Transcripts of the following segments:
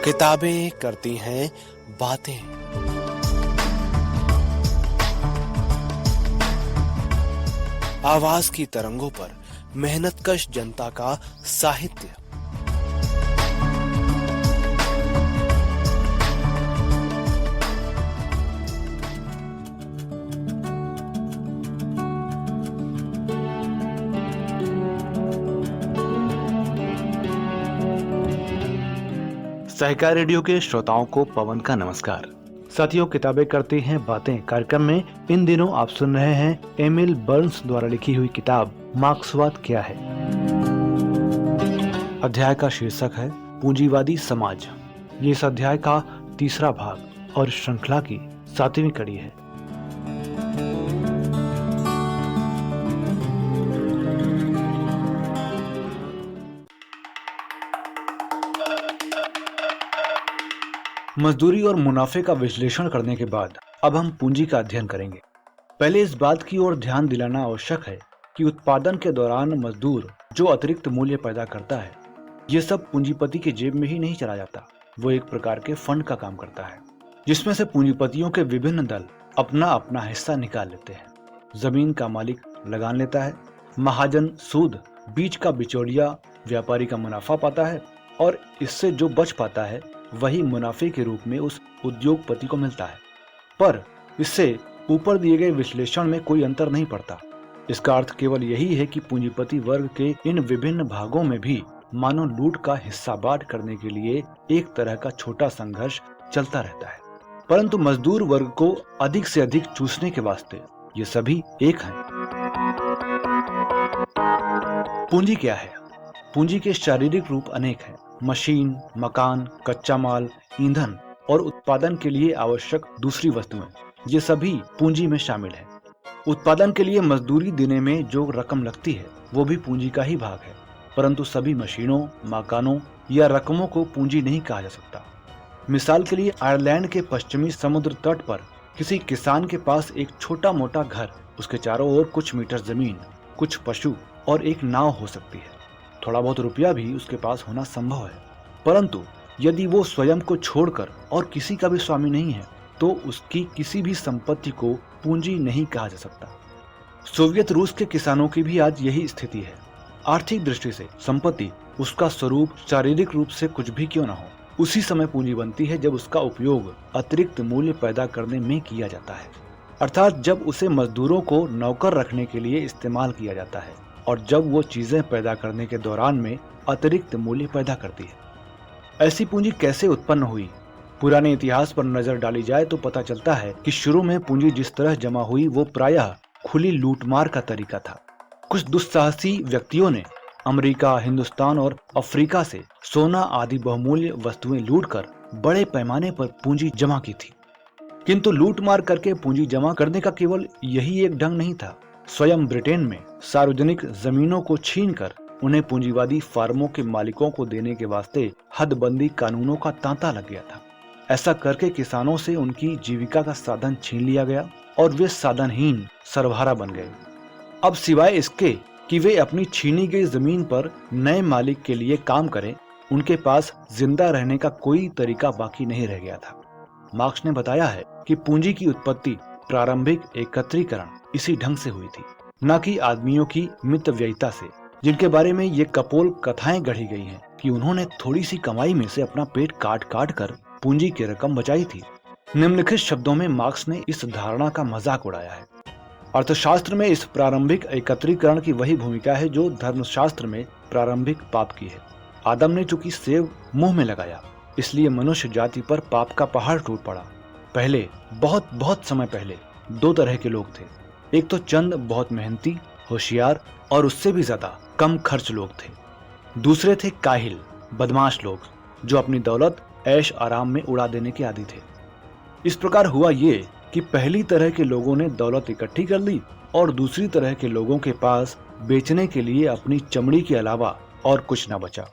किताबें करती हैं बातें। आवाज की तरंगों पर मेहनतकश जनता का साहित्य। सहकार रेडियो के श्रोताओं को पवन का नमस्कार। साथियों, किताबें करती हैं बातें कार्यक्रम में इन दिनों आप सुन रहे हैं एमिल बर्न्स द्वारा लिखी हुई किताब मार्क्सवाद क्या है। अध्याय का शीर्षक है पूंजीवादी समाज। ये इस अध्याय का तीसरा भाग और श्रृंखला की 7वीं कड़ी है। मजदूरी और मुनाफे का विश्लेषण करने के बाद अब हम पूंजी का अध्ययन करेंगे। पहले इस बात की ओर ध्यान दिलाना आवश्यक है कि उत्पादन के दौरान मजदूर जो अतिरिक्त मूल्य पैदा करता है, ये सब पूंजीपति के जेब में ही नहीं चला जाता। वो एक प्रकार के फंड का काम करता है, जिसमें से पूंजीपतियों के विभिन्न दल अपना अपना हिस्सा निकाल लेते हैं। जमीन का मालिक लगान लेता है, महाजन सूद, बीज का बिचौलिया व्यापारी का मुनाफा पाता है और इससे जो बच पाता है वही मुनाफे के रूप में उस उद्योगपति को मिलता है। पर इससे ऊपर दिए गए विश्लेषण में कोई अंतर नहीं पड़ता। इसका अर्थ केवल यही है कि पूंजीपति वर्ग के इन विभिन्न भागों में भी मानव लूट का हिस्सा बांट करने के लिए एक तरह का छोटा संघर्ष चलता रहता है। परंतु मजदूर वर्ग को अधिक से अधिक चूसने के वास्ते ये सभी एक हैं। पूंजी क्या है? पूंजी के शारीरिक रूप अनेक हैं। मशीन, मकान, कच्चा माल, ईंधन और उत्पादन के लिए आवश्यक दूसरी वस्तुएं, ये सभी पूंजी में शामिल हैं। उत्पादन के लिए मजदूरी देने में जो रकम लगती है वो भी पूंजी का ही भाग है। परंतु सभी मशीनों, मकानों या रकमों को पूंजी नहीं कहा जा सकता। मिसाल के लिए आयरलैंड के पश्चिमी समुद्र तट पर किसी किसान के पास एक छोटा मोटा घर, उसके चारों ओर कुछ मीटर जमीन, कुछ पशु और एक नाव हो सकती है। थोड़ा बहुत रुपया भी उसके पास होना संभव है। परंतु यदि वो स्वयं को छोड़कर और किसी का भी स्वामी नहीं है तो उसकी किसी भी संपत्ति को पूंजी नहीं कहा जा सकता। सोवियत रूस के किसानों की भी आज यही स्थिति है। आर्थिक दृष्टि से संपत्ति उसका स्वरूप शारीरिक रूप से कुछ भी क्यों न हो, उसी समय पूंजी बनती है जब उसका उपयोग अतिरिक्त मूल्य पैदा करने में किया जाता है, अर्थात जब उसे मजदूरों को नौकर रखने के लिए इस्तेमाल किया जाता है और जब वो चीजें पैदा करने के दौरान में अतिरिक्त मूल्य पैदा करती है। ऐसी पूंजी कैसे उत्पन्न हुई? पुराने इतिहास पर नजर डाली जाए तो पता चलता है कि शुरू में पूंजी जिस तरह जमा हुई वो प्रायः खुली लूटमार का तरीका था। कुछ दुस्साहसी व्यक्तियों ने अमेरिका, हिंदुस्तान और अफ्रीका से सोना आदि बहुमूल्य वस्तुएं लूटकर बड़े पैमाने पर पूंजी जमा की थी। किंतु लूटमार करके पूंजी जमा करने का केवल यही एक ढंग नहीं था। स्वयं ब्रिटेन में सार्वजनिक जमीनों को छीनकर उन्हें पूंजीवादी फार्मों के मालिकों को देने के वास्ते हदबंदी कानूनों का तांता लग गया था। ऐसा करके किसानों से उनकी जीविका का साधन छीन लिया गया और वे साधनहीन सरवहारा बन गए। अब सिवाय इसके कि वे अपनी छीनी गई जमीन पर नए मालिक के लिए काम करें, उनके पास जिंदा रहने का कोई तरीका बाकी नहीं रह गया था। मार्क्स ने बताया है कि पूंजी की उत्पत्ति प्रारंभिक एकत्रीकरण इसी ढंग से हुई थी, न कि आदमियों की मितव्ययिता से, जिनके बारे में ये कपोल कथाएं गढ़ी गई हैं कि उन्होंने थोड़ी सी कमाई में से अपना पेट काट काट कर पूंजी की रकम बचाई थी। निम्नलिखित शब्दों में मार्क्स ने इस धारणा का मजाक उड़ाया है। अर्थशास्त्र में इस प्रारंभिक एकत्रीकरण की वही भूमिका है जो धर्मशास्त्र में प्रारंभिक पाप की है। आदम ने चूंकि सेब मुंह में लगाया, इसलिए मनुष्य जाति पर पाप का पहाड़ टूट पड़ा। पहले बहुत बहुत समय पहले दो तरह के लोग थे। एक तो चंद बहुत मेहनती, होशियार और उससे भी ज्यादा कम खर्च लोग थे। दूसरे थे काहिल, बदमाश लोग जो अपनी दौलत ऐश आराम में उड़ा देने के आदी थे। इस प्रकार हुआ ये कि पहली तरह के लोगों ने दौलत इकट्ठी कर ली और दूसरी तरह के लोगों के पास बेचने के लिए अपनी चमड़ी के अलावा और कुछ न बचा।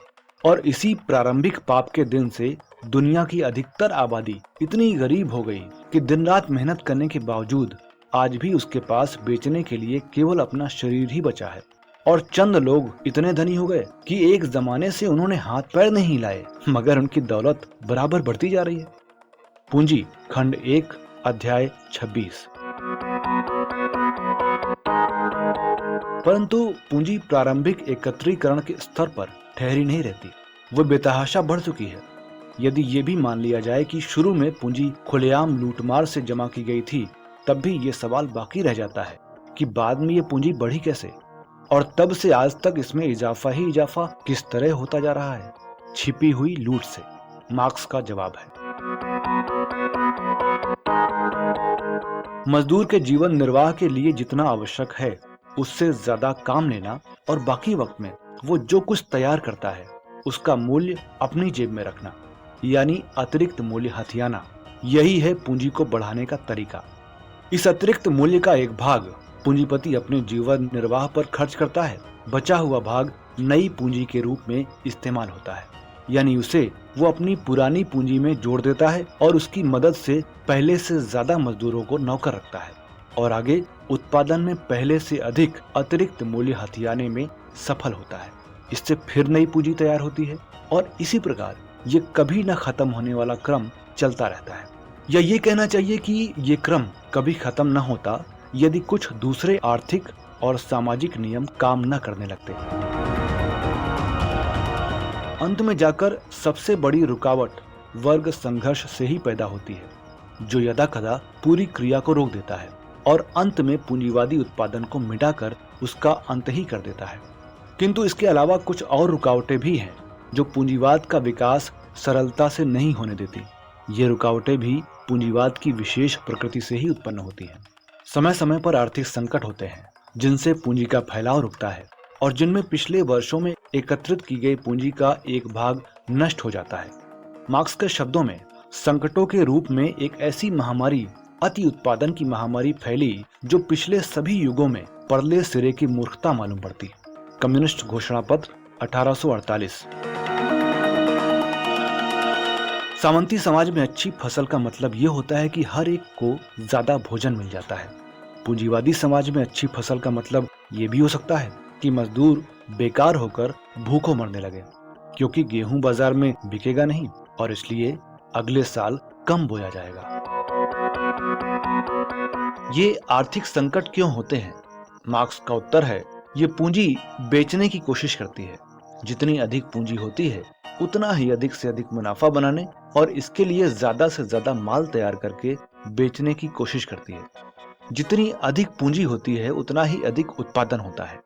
और इसी प्रारंभिक पाप के दिन से दुनिया की अधिकतर आबादी इतनी गरीब हो गई कि दिन रात मेहनत करने के बावजूद आज भी उसके पास बेचने के लिए केवल अपना शरीर ही बचा है। और चंद लोग इतने धनी हो गए कि एक जमाने से उन्होंने हाथ पैर नहीं हिलाए, मगर उनकी दौलत बराबर बढ़ती जा रही है। पूंजी खंड 1 अध्याय 26। परंतु पूंजी प्रारंभिक एकत्रीकरण के स्तर पर ठहरी नहीं रहती, वो बेतहाशा बढ़ चुकी है। यदि ये भी मान लिया जाए कि शुरू में पूंजी खुलेआम लूटमार से जमा की गई थी, तब भी ये सवाल बाकी रह जाता है कि बाद में ये पूंजी बढ़ी कैसे, और तब से आज तक इसमें इजाफा ही इजाफा किस तरह होता जा रहा है। छिपी हुई लूट से। मार्क्स का जवाब है, मजदूर के जीवन निर्वाह के लिए जितना आवश्यक है उससे ज्यादा काम लेना और बाकी वक्त में वो जो कुछ तैयार करता है उसका मूल्य अपनी जेब में रखना, यानी अतिरिक्त मूल्य हथियाना, यही है पूंजी को बढ़ाने का तरीका। इस अतिरिक्त मूल्य का एक भाग पूंजीपति अपने जीवन निर्वाह पर खर्च करता है, बचा हुआ भाग नई पूंजी के रूप में इस्तेमाल होता है, यानी उसे वो अपनी पुरानी पूंजी में जोड़ देता है और उसकी मदद से पहले से ज्यादा मजदूरों को नौकर रखता है और आगे उत्पादन में पहले से अधिक अतिरिक्त मूल्य हथियाने में सफल होता है। इससे फिर नई पूंजी तैयार होती है और इसी प्रकार ये कभी न खत्म होने वाला क्रम चलता रहता है। या ये कहना चाहिए कि ये क्रम कभी खत्म न होता यदि कुछ दूसरे आर्थिक और सामाजिक नियम काम न करने लगते। अंत में जाकर सबसे बड़ी रुकावट वर्ग संघर्ष से ही पैदा होती है, जो यदाकदा पूरी क्रिया को रोक देता है और अंत में पूंजीवादी उत्पादन को मिटाकर उसका अंत ही कर देता है। किंतु इसके अलावा कुछ और रुकावटें भी हैं जो पूंजीवाद का विकास सरलता से नहीं होने देती। ये रुकावटें भी पूंजीवाद की विशेष प्रकृति से ही उत्पन्न होती हैं। समय समय पर आर्थिक संकट होते हैं जिनसे पूंजी का फैलाव रुकता है और जिनमें पिछले वर्षों में एकत्रित की गई पूंजी का एक भाग नष्ट हो जाता है। मार्क्स के शब्दों में संकटों के रूप में एक ऐसी महामारी, अति उत्पादन की महामारी फैली जो पिछले सभी युगों में परले सिरे की मूर्खता मालूम पड़ती। कम्युनिस्ट घोषणा पत्र 1848। सामंती समाज में अच्छी फसल का मतलब ये होता है कि हर एक को ज्यादा भोजन मिल जाता है। पूंजीवादी समाज में अच्छी फसल का मतलब ये भी हो सकता है कि मजदूर बेकार होकर भूखों मरने लगे, क्योंकि गेहूं बाजार में बिकेगा नहीं और इसलिए अगले साल कम बोया जाएगा। ये आर्थिक संकट क्यों होते हैं? मार्क्स का उत्तर है, ये पूंजी बेचने की कोशिश करती है। जितनी अधिक पूंजी होती है उतना ही अधिक से अधिक मुनाफा बनाने और इसके लिए ज्यादा से ज्यादा माल तैयार करके बेचने की कोशिश करती है। जितनी अधिक पूंजी होती है उतना ही अधिक उत्पादन होता है,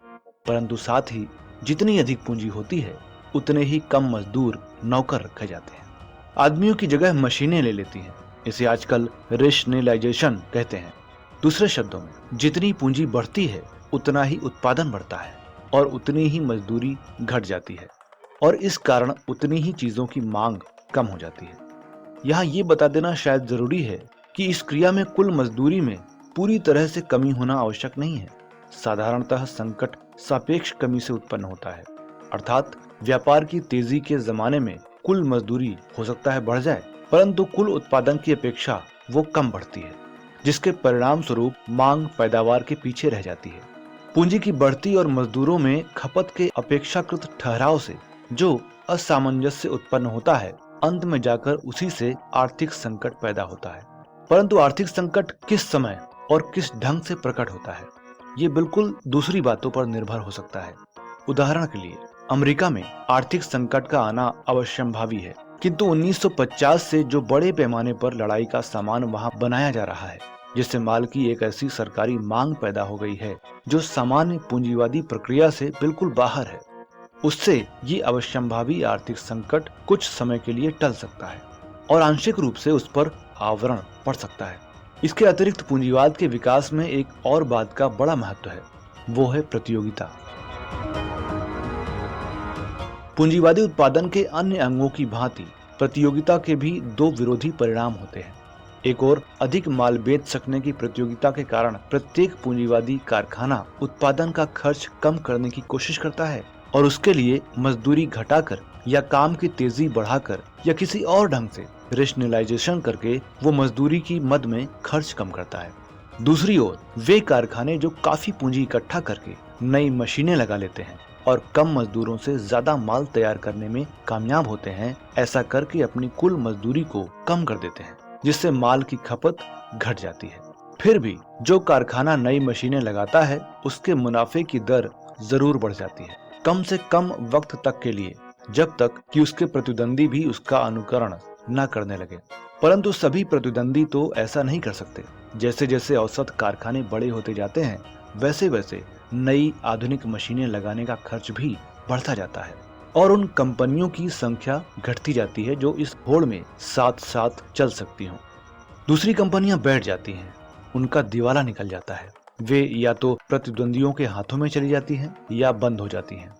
परंतु साथ ही जितनी अधिक पूंजी होती है उतने ही कम मजदूर नौकर रखे जाते हैं। आदमियों की जगह मशीनें ले लेती हैं। इसे आजकल रेशनलाइजेशन कहते हैं। दूसरे शब्दों में, जितनी पूंजी बढ़ती है उतना ही उत्पादन बढ़ता है और उतनी ही मजदूरी घट जाती है और इस कारण उतनी ही चीजों की मांग कम हो जाती है। यहाँ ये बता देना शायद जरूरी है कि इस क्रिया में कुल मजदूरी में पूरी तरह से कमी होना आवश्यक नहीं है। साधारणतः संकट सापेक्ष कमी से उत्पन्न होता है, अर्थात व्यापार की तेजी के जमाने में कुल मजदूरी हो सकता है बढ़ जाए, परंतु कुल उत्पादन की अपेक्षा वो कम बढ़ती है, जिसके परिणाम स्वरूप मांग पैदावार के पीछे रह जाती है। पूंजी की बढ़ती और मजदूरों में खपत के अपेक्षाकृत ठहराव से जो असामंजस्य उत्पन्न होता है, अंत में जाकर उसी से आर्थिक संकट पैदा होता है। परंतु आर्थिक संकट किस समय और किस ढंग से प्रकट होता है, ये बिल्कुल दूसरी बातों पर निर्भर हो सकता है। उदाहरण के लिए, अमेरिका में आर्थिक संकट का आना अवश्यंभावी है, किंतु 1950 से जो बड़े पैमाने पर लड़ाई का सामान वहां बनाया जा रहा है, जिससे माल की एक ऐसी सरकारी मांग पैदा हो गई है जो सामान्य पूंजीवादी प्रक्रिया से बिल्कुल बाहर है, उससे ये अवश्यंभावी आर्थिक संकट कुछ समय के लिए टल सकता है और आंशिक रूप से उस पर आवरण पड़ सकता है। इसके अतिरिक्त पूंजीवाद के विकास में एक और बात का बड़ा महत्व है, वो है प्रतियोगिता। पूंजीवादी उत्पादन के अन्य अंगों की भांति प्रतियोगिता के भी दो विरोधी परिणाम होते हैं। एक और अधिक माल बेच सकने की प्रतियोगिता के कारण प्रत्येक पूंजीवादी कारखाना उत्पादन का खर्च कम करने की कोशिश करता है और उसके लिए मजदूरी घटाकर या काम की तेजी बढ़ाकर या किसी और ढंग से रेशनलाइजेशन करके वो मजदूरी की मद में खर्च कम करता है। दूसरी ओर वे कारखाने जो काफी पूंजी इकट्ठा करके नई मशीनें लगा लेते हैं और कम मजदूरों से ज्यादा माल तैयार करने में कामयाब होते हैं। ऐसा करके अपनी कुल मजदूरी को कम कर देते हैं, जिससे माल की खपत घट जाती है। फिर भी जो कारखाना नई मशीनें लगाता है उसके मुनाफे की दर जरूर बढ़ जाती है, कम से कम वक्त तक के लिए, जब तक कि उसके प्रतिद्वंदी भी उसका अनुकरण न करने लगे। परंतु सभी प्रतिद्वंदी तो ऐसा नहीं कर सकते। जैसे जैसे औसत कारखाने बड़े होते जाते हैं, वैसे वैसे नई आधुनिक मशीनें लगाने का खर्च भी बढ़ता जाता है और उन कंपनियों की संख्या घटती जाती है जो इस होड़ में साथ साथ चल सकती हों। दूसरी कंपनियां बैठ जाती हैं, उनका दिवाला निकल जाता है। वे या तो प्रतिद्वंदियों के हाथों में चली जाती हैं या बंद हो जाती हैं।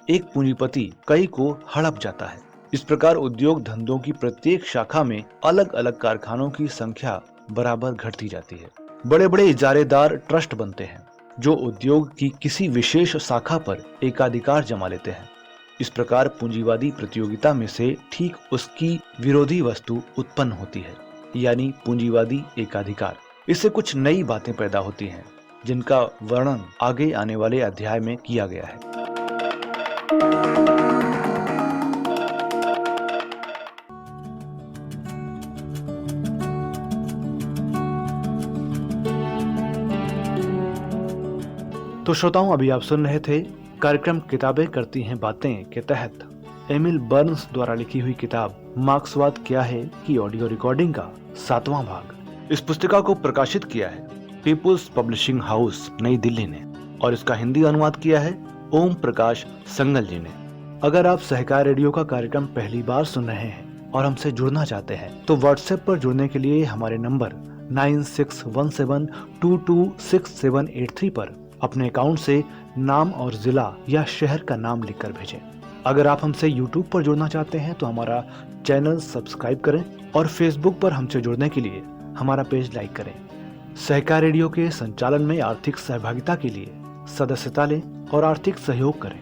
एक पूंजीपति कई को हड़प जाता है। इस प्रकार उद्योग धंधों की प्रत्येक शाखा में अलग अलग कारखानों की संख्या बराबर घटती जाती है। बड़े बड़े इजारेदार ट्रस्ट बनते हैं जो उद्योग की किसी विशेष शाखा पर एकाधिकार जमा लेते हैं। इस प्रकार पूंजीवादी प्रतियोगिता में से ठीक उसकी विरोधी वस्तु उत्पन्न होती है, यानी पूंजीवादी एकाधिकार। इससे कुछ नई बातें पैदा होती हैं जिनका वर्णन आगे आने वाले अध्याय में किया गया है। तो श्रोताओं, अभी आप सुन रहे थे कार्यक्रम किताबें करती हैं बातें के तहत एमिल बर्न्स द्वारा लिखी हुई किताब मार्क्सवाद क्या है की ऑडियो रिकॉर्डिंग का 7वां भाग। इस पुस्तिका को प्रकाशित किया है पीपुल्स पब्लिशिंग हाउस नई दिल्ली ने और इसका हिंदी अनुवाद किया है ओम प्रकाश संगल जी ने। अगर आप सहकार रेडियो का कार्यक्रम पहली बार सुन रहे हैं और हमसे जुड़ना चाहते हैं तो व्हाट्सएप पर जुड़ने के लिए हमारे नंबर 9617226783 पर अपने अकाउंट से नाम और जिला या शहर का नाम लिखकर भेजें। अगर आप हमसे यूट्यूब पर जुड़ना चाहते हैं तो हमारा चैनल सब्सक्राइब करें और फेसबुक पर हमसे जुड़ने के लिए हमारा पेज लाइक करें। सहकार रेडियो के संचालन में आर्थिक सहभागिता के लिए सदस्यता लें और आर्थिक सहयोग करें।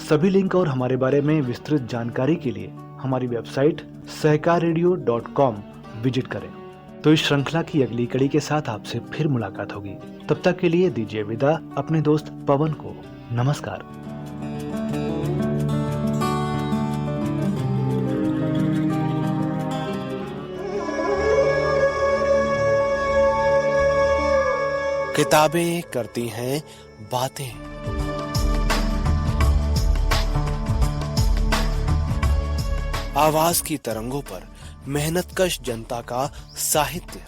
सभी लिंक और हमारे बारे में विस्तृत जानकारी के लिए हमारी वेबसाइट सहकाररेडियो.com विजिट करें। तो इस श्रृंखला की अगली कड़ी के साथ आपसे फिर मुलाकात होगी। तब तक के लिए दीजिए विदा अपने दोस्त पवन को। नमस्कार। किताबें करती हैं बातें। आवाज की तरंगों पर मेहनतकश जनता का साहित्य।